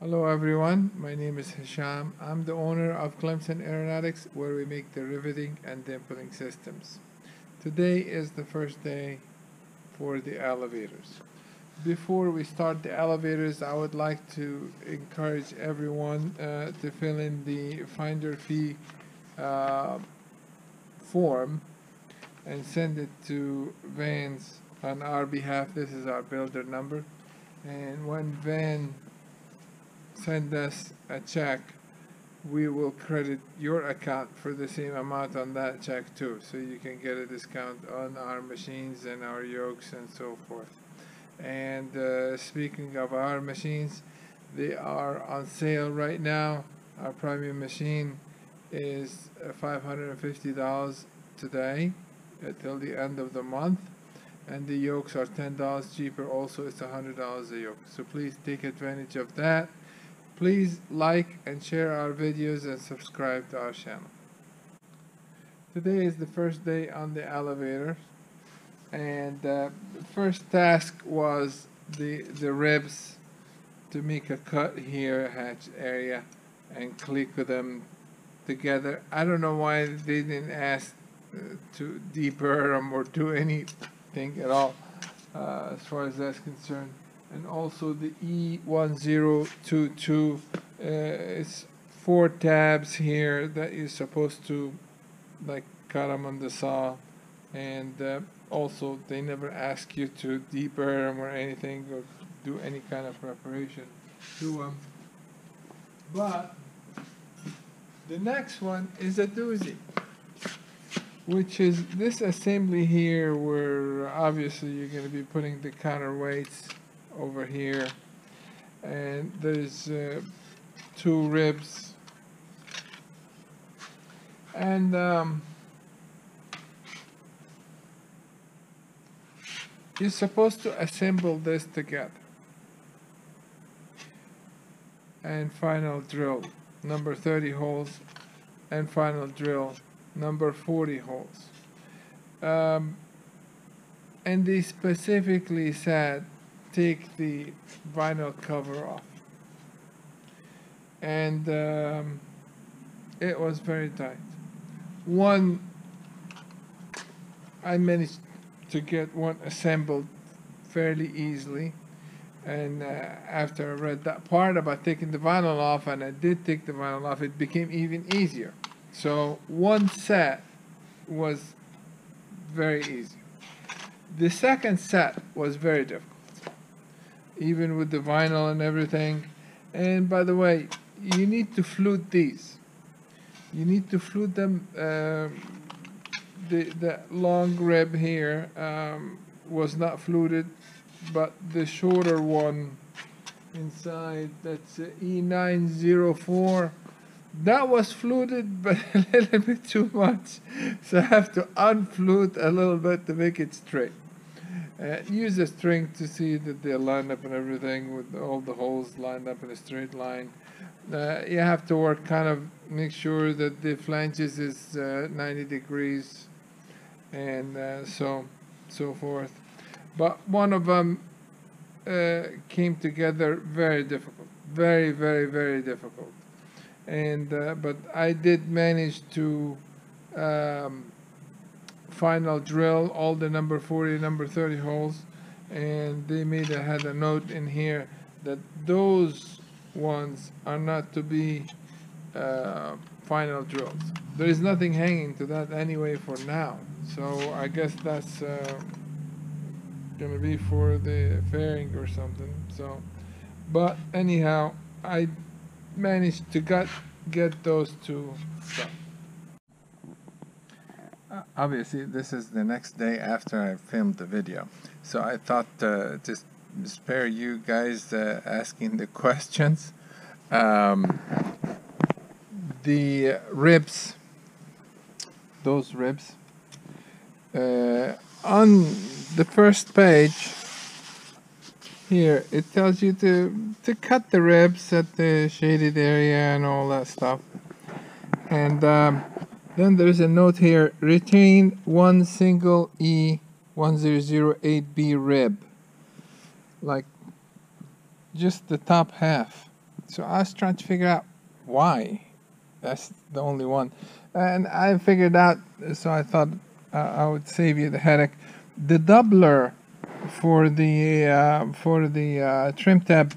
Hello everyone, my name is Hisham. I'm the owner of Clemson Aeronautics, where we make the riveting and dimpling systems. Today is the first day for the elevators. Before we start the elevators, I would like to encourage everyone to fill in the finder fee form and send it to Vans on our behalf. This is our builder number, and when Van send us a check, we will credit your account for the same amount on that check too, so you can get a discount on our machines and our yokes and so forth. And speaking of our machines, they are on sale right now. Our premium machine is $550 today until the end of the month, and the yokes are $10 cheaper. Also, it's $100 a yoke, so please take advantage of that. Please like and share our videos and subscribe to our channel. Today is the first day on the elevator, and the first task was the ribs, to make a cut here, hatch area, and click them together. I don't know why they didn't ask to deburr them or do anything at all as far as that's concerned. And also the E1022, it's 4 tabs here that you're supposed to like cut them on the saw, and also they never ask you to deburr them or anything or do any kind of preparation to them. But the next one is a doozy, which is this assembly here, where obviously you're going to be putting the counterweights over here, and there's 2 ribs, and you're supposed to assemble this together. And final drill number 30 holes, and final drill number 40 holes. And they specifically said take the vinyl cover off, and it was very tight. I managed to get one assembled fairly easily, and after I read that part about taking the vinyl off, and I did take the vinyl off, it became even easier. So one set was very easy. The second set was very difficult, even with the vinyl and everything. And by the way, you need to flute these. You need to flute them. The long rib here was not fluted, but the shorter one inside, that's E904, that was fluted, but a little bit too much, so I have to unflute a little bit to make it straight. Use a string to see that they're lined up and everything, with all the holes lined up in a straight line. You have to work kind of, make sure that the flanges is 90 degrees, and so forth. But one of them came together very difficult, very difficult. And but I did manage to final drill all the number 40, number 30 holes, and they had a note in here that those ones are not to be final drills. There is nothing hanging to that anyway for now, so I guess that's gonna be for the fairing or something. So, but anyhow, I managed to get those 2 done. Obviously, this is the next day after I filmed the video, so I thought just spare you guys asking the questions. The ribs, those ribs, on the first page here, it tells you to cut the ribs at the shaded area and all that stuff. And then there's a note here: retain one single E1008B rib, like just the top half. So I was trying to figure out why. That's the only one. And I figured out, so I thought I would save you the headache. The doubler for the trim tab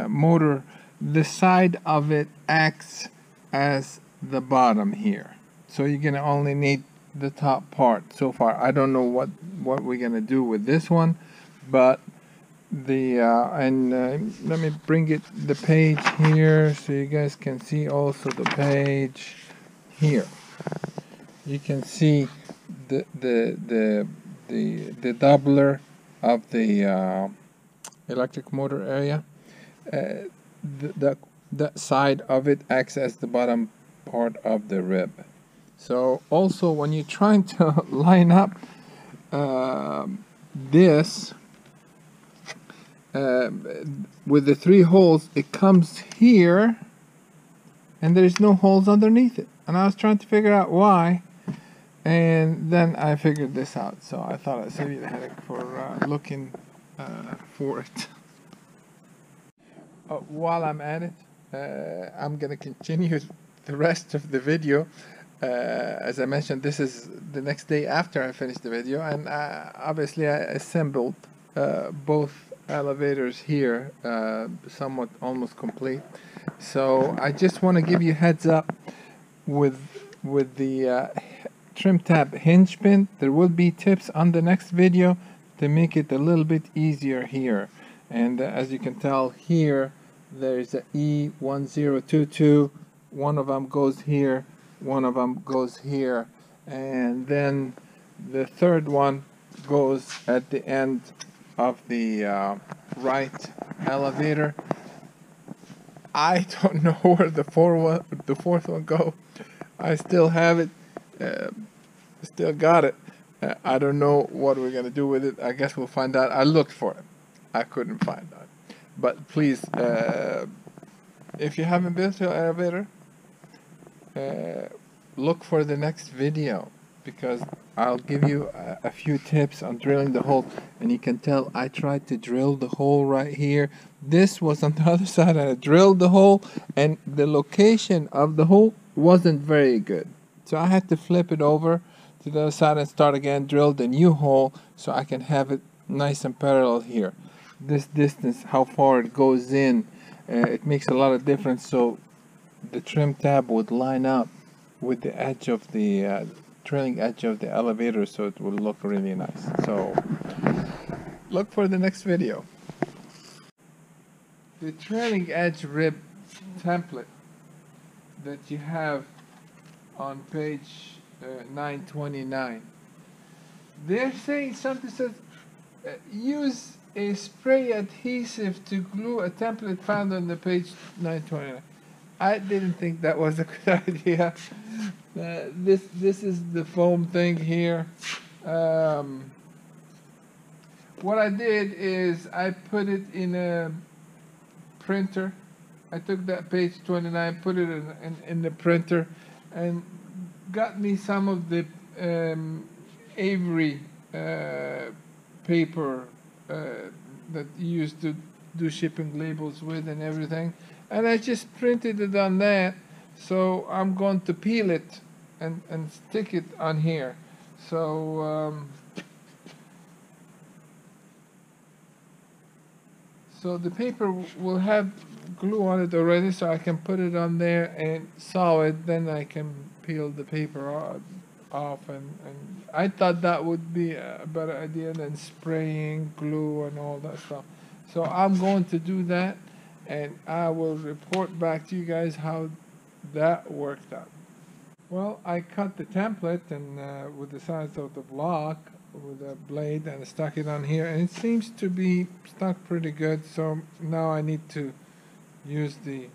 motor, the side of it acts as the bottom here. So you're gonna only need the top part so far. I don't know what we're gonna do with this one, but let me bring the page here so you guys can see also the page here. You can see the doubler of the electric motor area. That side of it acts as the bottom part of the rib. So also when you're trying to line up this with the 3 holes, it comes here and there's no holes underneath it, and I was trying to figure out why, and then I figured this out. So I thought I'd save you the headache for looking for it. While I'm at it, I'm gonna continue the rest of the video. As I mentioned, this is the next day after I finished the video, and obviously I assembled both elevators here, somewhat almost complete. So I just want to give you heads up with the trim tab hinge pin. There will be tips on the next video to make it a little bit easier here. And as you can tell here, there's a E1022. One of them goes here, one of them goes here, and then the third one goes at the end of the right elevator. I don't know where the fourth one go. I still have it, still got it. I don't know what we're gonna do with it. I guess we'll find out. I looked for it, I couldn't find it. But please, if you haven't built your elevator, look for the next video, because I'll give you a few tips on drilling the hole. And you can tell I tried to drill the hole right here. This was on the other side. I drilled the hole, and the location of the hole wasn't very good, so I had to flip it over to the other side and start again, drill the new hole so I can have it nice and parallel here. This distance, how far it goes in, it makes a lot of difference, so the trim tab would line up with the edge of the trailing edge of the elevator, so it will look really nice. So look for the next video. The trailing edge rib template that you have on page 929, they're saying something says use a spray adhesive to glue a template found on the page 929. I didn't think that was a good idea. This is the foam thing here. What I did is I put it in a printer. I took that page 29, put it in the printer, and got me some of the Avery paper that you used to do shipping labels with and everything, and I just printed it on that. So I'm going to peel it and stick it on here. So so the paper will have glue on it already, so I can put it on there and sew it. Then I can peel the paper off, and I thought that would be a better idea than spraying glue and all that stuff. So I'm going to do that, and I will report back to you guys how that worked out. Well, I cut the template and with the size of the block with a blade, and stuck it on here, and it seems to be stuck pretty good. So now I need to use the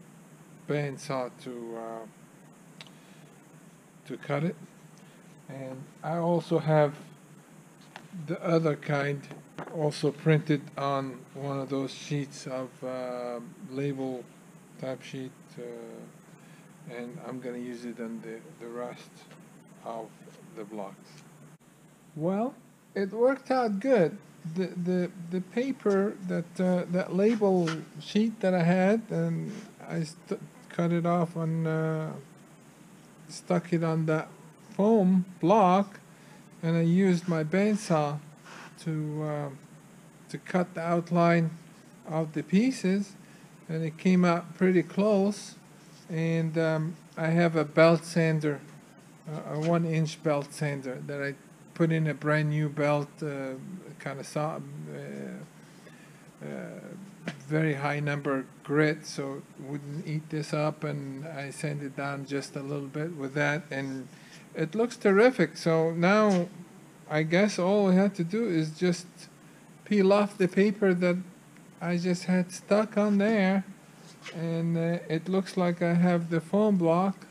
bandsaw to cut it. And I also have the other kind also printed on one of those sheets of label type sheet, and I'm gonna use it on the rest of the blocks. Well, it worked out good. The paper that label sheet that I had, and I cut it off on, stuck it on that foam block, and I used my bandsaw to cut the outline of the pieces, and it came out pretty close. And I have a belt sander, a 1-inch belt sander that I put in a brand new belt, kind of very high number grit, so it wouldn't eat this up, and I sand it down just a little bit with that, and it looks terrific. So now I guess all we have to do is just peel off the paper that I just had stuck on there, and it looks like I have the foam block.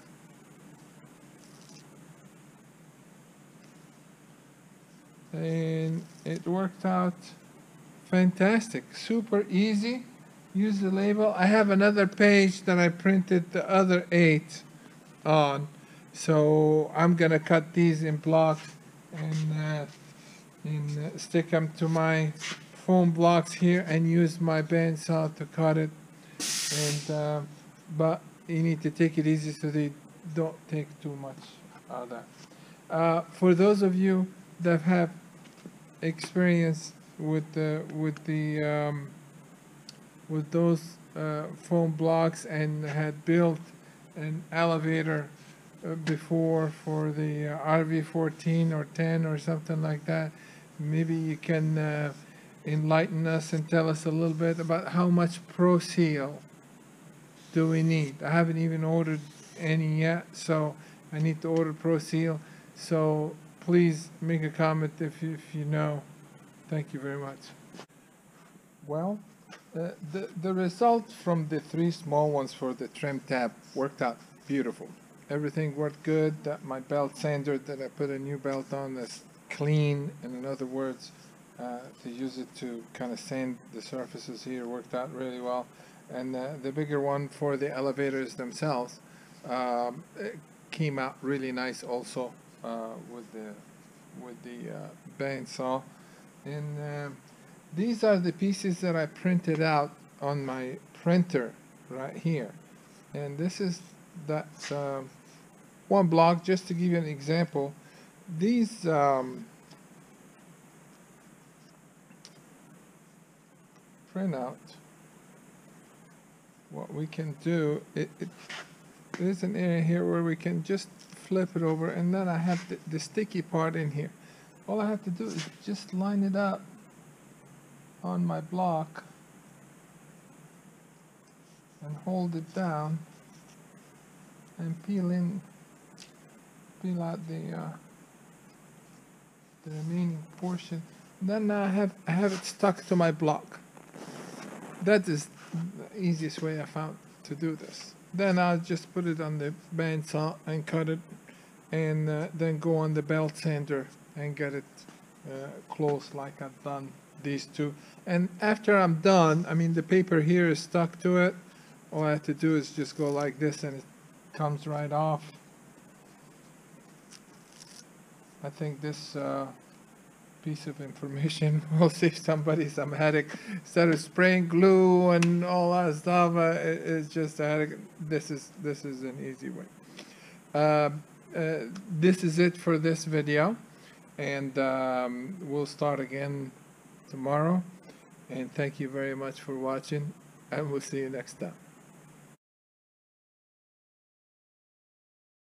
And it worked out fantastic, super easy. Use the label. I have another page that I printed the other 8 on, so I'm gonna cut these in blocks and stick them to my foam blocks here and use my bandsaw to cut it. And but you need to take it easy so they don't take too much of that. For those of you that have experience with those foam blocks and had built an elevator before for the RV-14 or 10 or something like that, maybe you can enlighten us and tell us a little bit about how much Pro Seal do we need. I haven't even ordered any yet, so I need to order Pro Seal. So please make a comment if you know. Thank you very much. Well, the result from the 3 small ones for the trim tab worked out beautiful. Everything worked good. My belt sander that I put a new belt on that's clean, and in other words, to use it to kind of sand the surfaces here worked out really well. And the bigger one for the elevators themselves it came out really nice also with the bandsaw. And these are the pieces that I printed out on my printer right here. And this is that one block, just to give you an example. These print out, what we can do, there's an area here where we can just flip it over, and then I have the sticky part in here. All I have to do is just line it up on my block and hold it down and peel out the remaining portion. Then I have it stuck to my block. That is the easiest way I found to do this. Then I'll just put it on the bandsaw and cut it, and then go on the belt sander and get it close like I've done these 2. And after I'm done, I mean the paper here is stuck to it. All I have to do is just go like this and it comes right off. I think this piece of information will save somebody some headache. Instead of spraying glue and all that stuff, it's just a headache. This is an easy way. This is it for this video, and we'll start again tomorrow. And thank you very much for watching, and we'll see you next time.